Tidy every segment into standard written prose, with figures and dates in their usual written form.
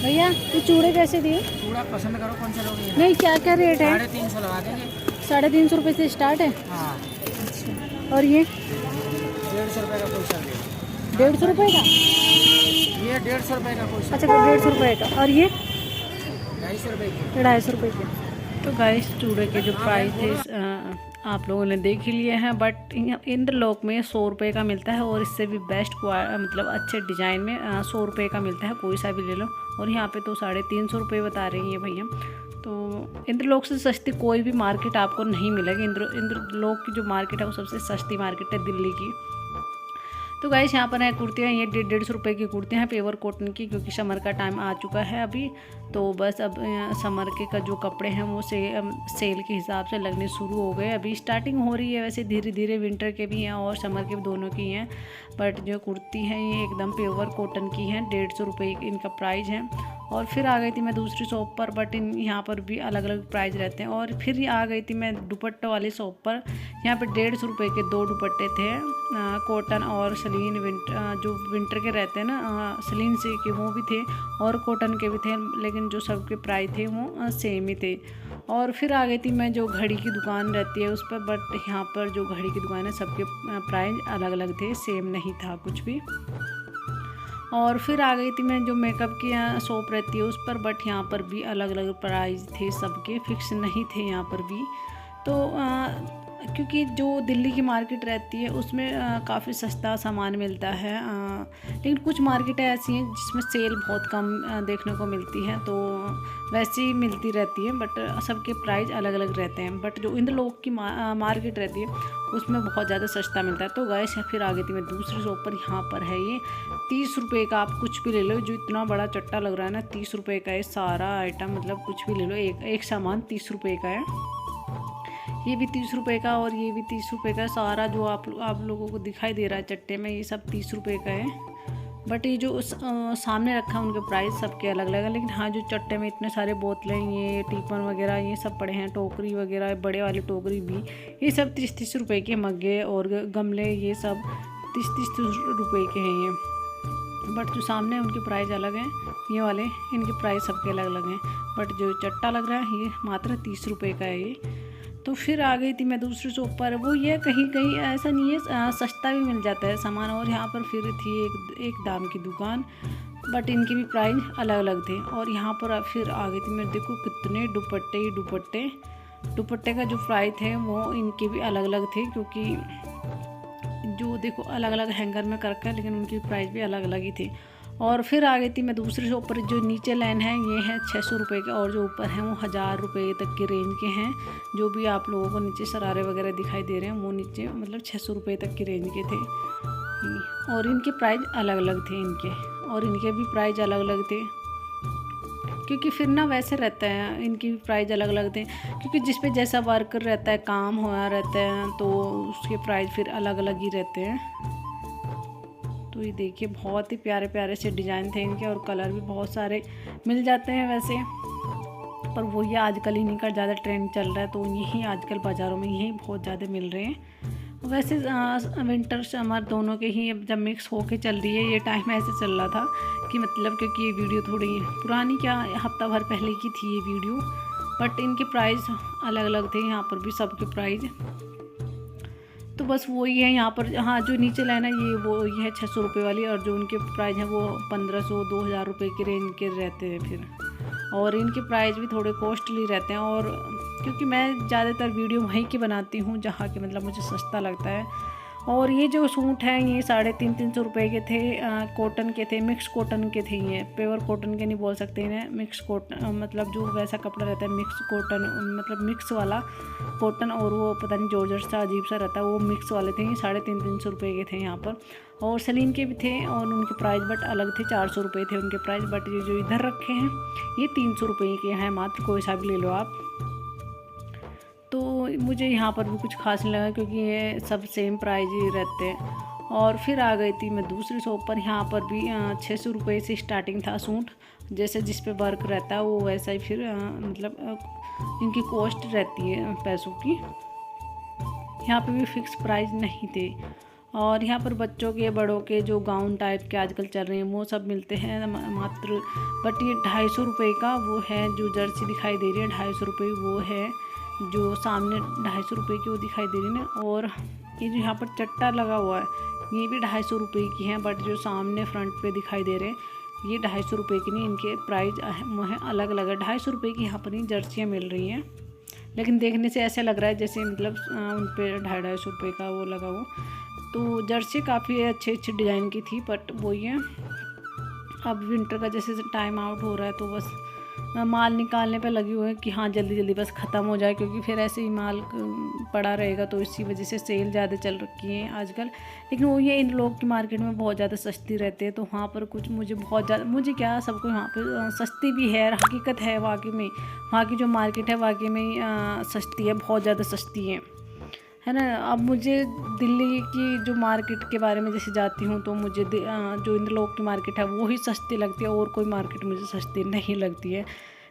भैया ये चूड़े कैसे दिए? चूड़ा पसंद करो कौन सा लोगे। नहीं, क्या क्या रेट है? 350 लगा देंगे। 350 रुपये से स्टार्ट है। हाँ, और ये 150 रुपये का कोई सा दे। 150 रुपये का? ये 150 रुपये का कोई सा। अच्छा, 150 रुपये का। और ये 250 रुपये की। 250 रुपये के। तो गाइस चूड़े के जो प्राइस थे आप लोगों ने देख ही लिए हैं, बट इंद्रलोक में 100 रुपये का मिलता है और इससे भी बेस्ट मतलब अच्छे डिज़ाइन में 100 रुपये का मिलता है, कोई सा भी ले लो। और यहाँ पे तो 350 रुपये बता रही हैं भैया। तो इंद्रलोक से सस्ती कोई भी मार्केट आपको नहीं मिलेगी। इंद्रलोक की जो मार्केट है वो सबसे सस्ती मार्केट है दिल्ली की। तो गाइस यहाँ पर है कुर्तियाँ, ये 150 रुपये की कुर्तियाँ हैं पेवर कॉटन की, क्योंकि समर का टाइम आ चुका है अभी। तो बस अब समर के का जो कपड़े हैं वो सेल के हिसाब से लगने शुरू हो गए। अभी स्टार्टिंग हो रही है, वैसे धीरे धीरे विंटर के भी हैं और समर के भी दोनों की हैं। बट जो कुर्ती हैं ये एकदम पेवर कॉटन की हैं, 150 रुपये इनका प्राइस है। और फिर आ गई थी मैं दूसरी शॉप पर, बट यहाँ पर भी अलग अलग प्राइस रहते हैं। और फिर आ गई थी मैं दुपट्टे वाली शॉप पर। यहाँ पर 150 रुपये के 2 दुपट्टे थे, कॉटन और सलीन जो विंटर के रहते हैं ना, सलीन से के वो भी थे और कॉटन के भी थे, लेकिन जो सबके प्राइस थे वो सेम ही थे। और फिर आ गई थी मैं जो घड़ी की दुकान रहती है उस पर, बट यहाँ पर जो घड़ी की दुकान है सबके प्राइस अलग अलग थे, सेम नहीं था कुछ भी। और फिर आ गई थी मैं जो मेकअप की शॉप रहती है उस पर, बट यहाँ पर भी अलग अलग प्राइस थे, सबके फिक्स नहीं थे यहाँ पर भी। तो क्योंकि जो दिल्ली की मार्केट रहती है उसमें काफ़ी सस्ता सामान मिलता है, लेकिन कुछ मार्केटें ऐसी हैं जिसमें सेल बहुत कम देखने को मिलती है, तो वैसे ही मिलती रहती है, बट सबके प्राइस अलग अलग रहते हैं। बट जो इंद्रलोक की मार्केट रहती है उसमें बहुत ज़्यादा सस्ता मिलता है। तो गैस फिर आ गई थी मैं दूसरी शॉप पर। यहाँ पर है ये 30 रुपये का, आप कुछ भी ले लो। जो इतना बड़ा चट्टा लग रहा है ना, 30 रुपये का है सारा आइटम, मतलब कुछ भी ले लो, एक सामान 30 रुपये का है। ये भी 30 रुपये का और ये भी 30 रुपये का, सारा जो आप लोगों को दिखाई दे रहा है चट्टे में ये सब 30 रुपये का है। बट ये जो सामने रखा है उनके प्राइस सबके अलग अलग है। लेकिन हाँ, जो चट्टे में इतने सारे बोतलें, ये टीपन वगैरह ये सब पड़े हैं, टोकरी वगैरह बड़े वाली टोकरी भी, ये सब 30-30 रुपये के मग्गे और गमले, ये सब 30-30 रुपये के हैं ये। बट जो सामने है उनके प्राइस अलग हैं, ये वाले इनके प्राइस सबके अलग अलग हैं। बट जो चट्टा लग रहा है ये मात्र 30 रुपये का है ये। तो फिर आ गई थी मैं दूसरी शॉप पर। वो ये कहीं कहीं ऐसा नहीं है, सस्ता भी मिल जाता है सामान। और यहाँ पर फिर थी एक दाम की दुकान, बट इनके भी प्राइस अलग अलग थे। और यहाँ पर फिर आ गई थी मैं, देखो कितने दुपट्टे का जो प्राइस थे वो इनके भी अलग अलग थे, क्योंकि जो देखो अलग अलग हैंगर में कर कर, लेकिन उनकी प्राइस भी अलग अलग ही थी। और फिर आ गई थी मैं दूसरी शॉप पर। जो नीचे लाइन है ये है 600 रुपये के, और जो ऊपर हैं वो 1000 रुपये तक के रेंज के हैं। जो भी आप लोगों को नीचे शरारे वगैरह दिखाई दे रहे हैं वो नीचे मतलब 600 रुपये तक की रेंज के थे। और इनके प्राइस अलग अलग थे और इनके भी प्राइस अलग अलग थे, क्योंकि फिर ना वैसे रहता है, इनकी भी प्राइस अलग अलग थे, क्योंकि जिस पे जैसा वर्क रहता है, काम होना रहता है, तो उसके प्राइस फिर अलग अलग ही रहते हैं। तो ये देखिए बहुत ही प्यारे प्यारे से डिज़ाइन थे इनके, और कलर भी बहुत सारे मिल जाते हैं वैसे, पर वो ये आजकल इन्हीं का ज़्यादा ट्रेंड चल रहा है, तो यही आजकल बाज़ारों में यही बहुत ज़्यादा मिल रहे हैं। वैसे विंटर समर दोनों के ही जब मिक्स होके चल रही है, ये टाइम ऐसे चल रहा था कि मतलब, क्योंकि ये वीडियो थोड़ी पुरानी, क्या हफ्ता भर पहले की थी ये वीडियो, बट इनके प्राइस अलग अलग थे यहाँ पर भी सबके प्राइस। तो बस वही है यहाँ पर। हाँ, जो नीचे लाइन है ये है 600 रुपये वाली, और जो उनके प्राइस हैं वो 1500-2000 रुपये के रेंज के रहते हैं फिर। और इनके प्राइस भी थोड़े कॉस्टली रहते हैं, और क्योंकि मैं ज़्यादातर वीडियो वहीं की बनाती हूँ जहाँ के मतलब मुझे सस्ता लगता है। और ये जो सूट हैं ये 350-300 रुपये के थे, कॉटन के थे, मिक्स कॉटन के थे। ये प्योर कॉटन के नहीं बोल सकते इन्हें, मिक्स कॉटन मतलब जो वैसा कपड़ा रहता है मिक्स कॉटन, मतलब मिक्स वाला कॉटन, और वो पता नहीं जॉर्जेट सा अजीब सा रहता है, वो मिक्स वाले थे। ये 350-300 रुपये के थे यहाँ पर। और सलीन के भी थे और उनके प्राइस बट अलग थे, 400 रुपये थे उनके प्राइस। बट ये जो इधर रखे हैं ये 300 रुपये के हैं मात्र, कोई सा भी ले लो आप। तो मुझे यहाँ पर भी कुछ खास नहीं लगा, क्योंकि ये सब सेम प्राइस ही रहते हैं। और फिर आ गई थी मैं दूसरी शॉप पर। यहाँ पर भी 600 रुपये से स्टार्टिंग था सूट, जैसे जिस पे वर्क रहता है वो वैसा ही फिर मतलब इनकी कॉस्ट रहती है पैसों की। यहाँ पे भी फिक्स प्राइस नहीं थे। और यहाँ पर बच्चों के बड़ों के जो गाउन टाइप के आजकल चल रहे हैं वो सब मिलते हैं मात्र। बट ये 250 रुपये का वो है, जो जर्सी दिखाई दे रही है 250 रुपये वो है, जो सामने 250 रुपये की वो दिखाई दे रही है ना। और ये जो यहाँ पर चट्टा लगा हुआ है ये भी 250 रुपये की है, बट जो सामने फ्रंट पे दिखाई दे रहे हैं ये 250 रुपये की नहीं, इनके प्राइस है अलग अलग है। 250 रुपये की यहाँ पर ही जर्सियाँ मिल रही हैं, लेकिन देखने से ऐसा लग रहा है जैसे मतलब उन पर 250 रुपये का वो लगा हो। तो जर्सी काफ़ी अच्छी अच्छी डिज़ाइन की थी, बट वही है अब विंटर का जैसे टाइम आउट हो रहा है तो बस माल निकालने पे लगी हुई है कि हाँ जल्दी जल्दी बस ख़त्म हो जाए, क्योंकि फिर ऐसे ही माल पड़ा रहेगा। तो इसी वजह से सेल ज़्यादा चल रखी है आजकल। लेकिन वो ये इन लोग की मार्केट में बहुत ज़्यादा सस्ती रहती है, तो वहाँ पर कुछ मुझे बहुत ज़्यादा, मुझे क्या सबको वहाँ पर सस्ती भी है, हकीकत है वाकई में वहाँ की जो मार्केट है वाकई में सस्ती है, बहुत ज़्यादा सस्ती है ना। अब मुझे दिल्ली की जो मार्केट के बारे में जैसे जाती हूँ तो मुझे जो इंद्रलोक की मार्केट है वो ही सस्ती लगती है, और कोई मार्केट मुझे सस्ती नहीं लगती है,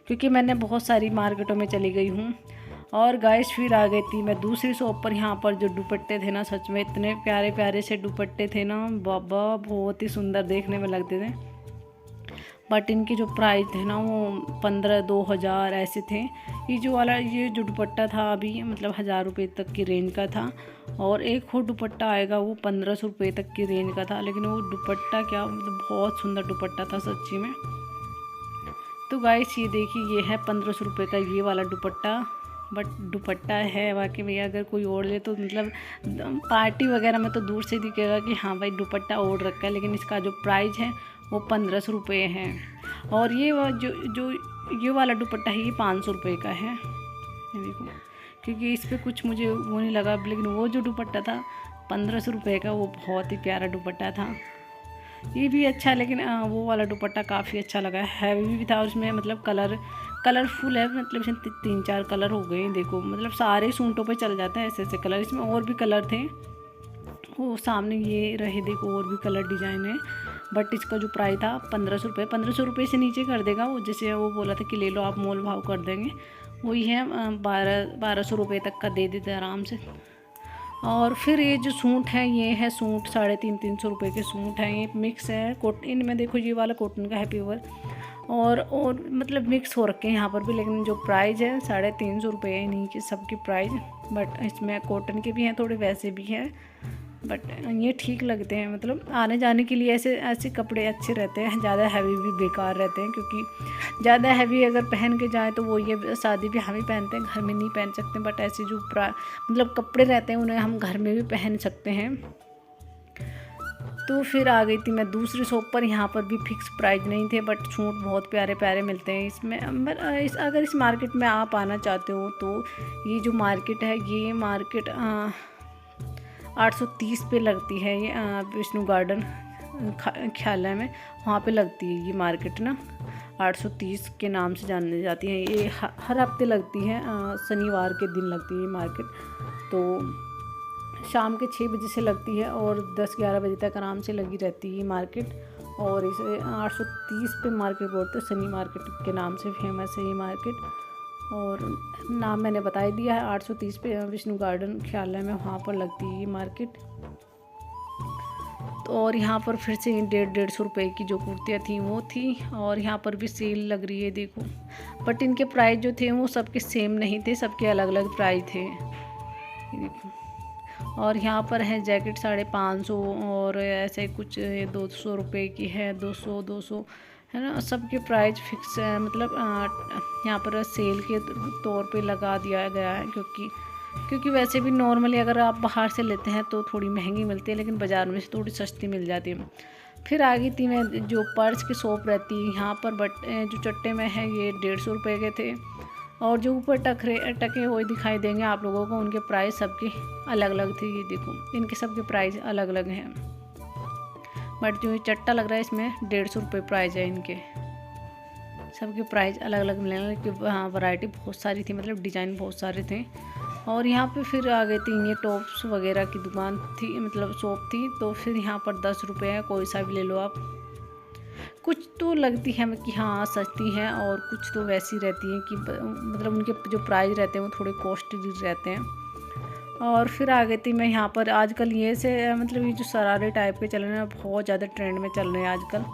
क्योंकि मैंने बहुत सारी मार्केटों में चली गई हूँ। और गाइस फिर आ गई थी मैं दूसरी शॉप पर। यहाँ पर जो दुपट्टे थे ना, सच में इतने प्यारे प्यारे से दुपट्टे थे ना बाबा, बहुत ही सुंदर देखने में लगते थे। बट इनके जो प्राइस थे ना वो 15-2000 ऐसे थे। ये जो दुपट्टा था अभी मतलब 1000 रुपये तक की रेंज का था, और एक और दुपट्टा आएगा वो 1500 रुपये तक की रेंज का था। लेकिन वो दुपट्टा क्या मतलब बहुत सुंदर दुपट्टा था सच्ची में। तो गाइस ये देखिए ये है 1500 रुपये का ये वाला दुपट्टा, बट दुपट्टा है वाकई में, अगर कोई ओढ़ ले तो मतलब पार्टी वगैरह में तो दूर से दिखेगा कि हाँ भाई दुपट्टा ओढ़ रखा है, लेकिन इसका जो प्राइस है वो 1500 रुपये है। और ये जो ये वाला दुपट्टा है ये 500 रुपये का है, ये देखो, क्योंकि इस पर कुछ मुझे वो नहीं लगा। लेकिन वो जो दुपट्टा था 1500 रुपये का, वो बहुत ही प्यारा दुपट्टा था। ये भी अच्छा, लेकिन वो वाला दुपट्टा काफ़ी अच्छा लगा, हैवी भी था, उसमें मतलब कलरफुल है, मतलब इसमें 3-4 कलर हो गए देखो, मतलब सारे सूटों पे चल जाता है ऐसे ऐसे कलर। इसमें और भी कलर थे, वो सामने ये रहे देखो, और भी कलर डिज़ाइन है। बट इसका जो प्राइस था 1500 रुपये, 1500 रुपये से नीचे कर देगा वो, जैसे वो बोला था कि ले लो आप मोल भाव कर देंगे, वही है 1200 रुपये तक का दे देते आराम से। और फिर ये जो सूट है ये है सूट 350 रुपये के सूट हैं, ये मिक्स है कॉटन में, देखो ये वाला कॉटन का है प्योर, और मतलब मिक्स हो रखे हैं यहाँ पर भी। लेकिन जो प्राइस है 350 रुपये है इन्हीं के सबकी प्राइस। बट इसमें कॉटन के भी हैं थोड़े, वैसे भी हैं, बट ये ठीक लगते हैं, मतलब आने जाने के लिए ऐसे कपड़े अच्छे रहते हैं। ज़्यादा हैवी भी बेकार रहते हैं, क्योंकि ज़्यादा हैवी अगर पहन के जाए तो वो ये शादी ब्याह में पहनते हैं, घर में नहीं पहन सकते। बट ऐसे जो मतलब कपड़े रहते हैं उन्हें हम घर में भी पहन सकते हैं। तो फिर आ गई थी मैं दूसरी शॉप पर। यहाँ पर भी फिक्स प्राइस नहीं थे, बट सूट बहुत प्यारे प्यारे मिलते हैं इसमें। अगर इस मार्केट में आप आना चाहते हो तो ये जो मार्केट है ये मार्केट 830 पे लगती है, ये विष्णु गार्डन ख्यालय में वहाँ पे लगती है ये मार्केट ना, 830 के नाम से जानी जाती है। ये हर हफ्ते लगती है, शनिवार के दिन लगती है ये मार्केट। तो शाम के 6 बजे से लगती है और 10-11 बजे तक आराम से लगी रहती है ये मार्केट। और इसे 830 पे मार्केट बोलते हैं, शनि मार्केट के नाम से फेमस है ये मार्केट। और नाम मैंने बता ही दिया है, 830 पे विष्णु गार्डन ख्यालय में वहाँ पर लगती है ये मार्केट। तो और यहाँ पर फिर से 150 रुपये की जो कुर्तियाँ थी वो थी, और यहाँ पर भी सेल लग रही है देखो। बट इनके प्राइस जो थे वो सबके सेम नहीं थे, सबके अलग अलग प्राइस थे देखो। और यहाँ पर है जैकेट 550 और ऐसे कुछ 200 रुपये की है, 200 है ना। सबके प्राइस फिक्स है, मतलब यहाँ पर सेल के तौर पे लगा दिया गया है, क्योंकि वैसे भी नॉर्मली अगर आप बाहर से लेते हैं तो थोड़ी महंगी मिलती है, लेकिन बाज़ार में से थोड़ी सस्ती मिल जाती है। फिर आ गई थी मैं जो पर्स की शॉप रहती है यहाँ पर, बट जो चट्टे में है ये 150 रुपये के थे। और जो ऊपर टके हुए दिखाई देंगे आप लोगों को, उनके प्राइस सबके अलग अलग थे। ये देखो इनके सबके प्राइस अलग अलग हैं, बट जो ये चट्टा लग रहा है इसमें 150 रुपये प्राइस है इनके। सबके प्राइस अलग अलग मिलेंगे, क्योंकि हाँ वैरायटी बहुत सारी थी, मतलब डिज़ाइन बहुत सारे थे। और यहाँ पे फिर आ गई थी ये टॉप्स वगैरह की दुकान थी, मतलब शॉप थी। तो फिर यहाँ पर 10 रुपये है, कोई सा भी ले लो आप। कुछ तो लगती है कि हाँ सस्ती है, और कुछ तो वैसी रहती है कि मतलब उनके जो प्राइस रहते हैं वो थोड़े कॉस्टली रहते हैं। और फिर आ गई थी मैं यहाँ पर। आजकल ये से मतलब ये जो शरारे टाइप के चल रहे हैं बहुत ज़्यादा ट्रेंड में चल रहे हैं आजकल।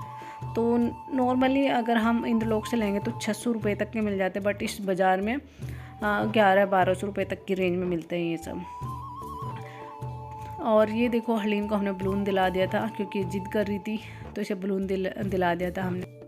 तो नॉर्मली अगर हम इंद्रलोक से लेंगे तो 600 रुपये तक के मिल जाते हैं, बट इस बाज़ार में 1100-1200 रुपये तक की रेंज में मिलते हैं ये सब। और ये देखो हलीम को हमने बलून दिला दिया था क्योंकि जिद कर रही थी, तो इसे बलून दिला दिया था हमने।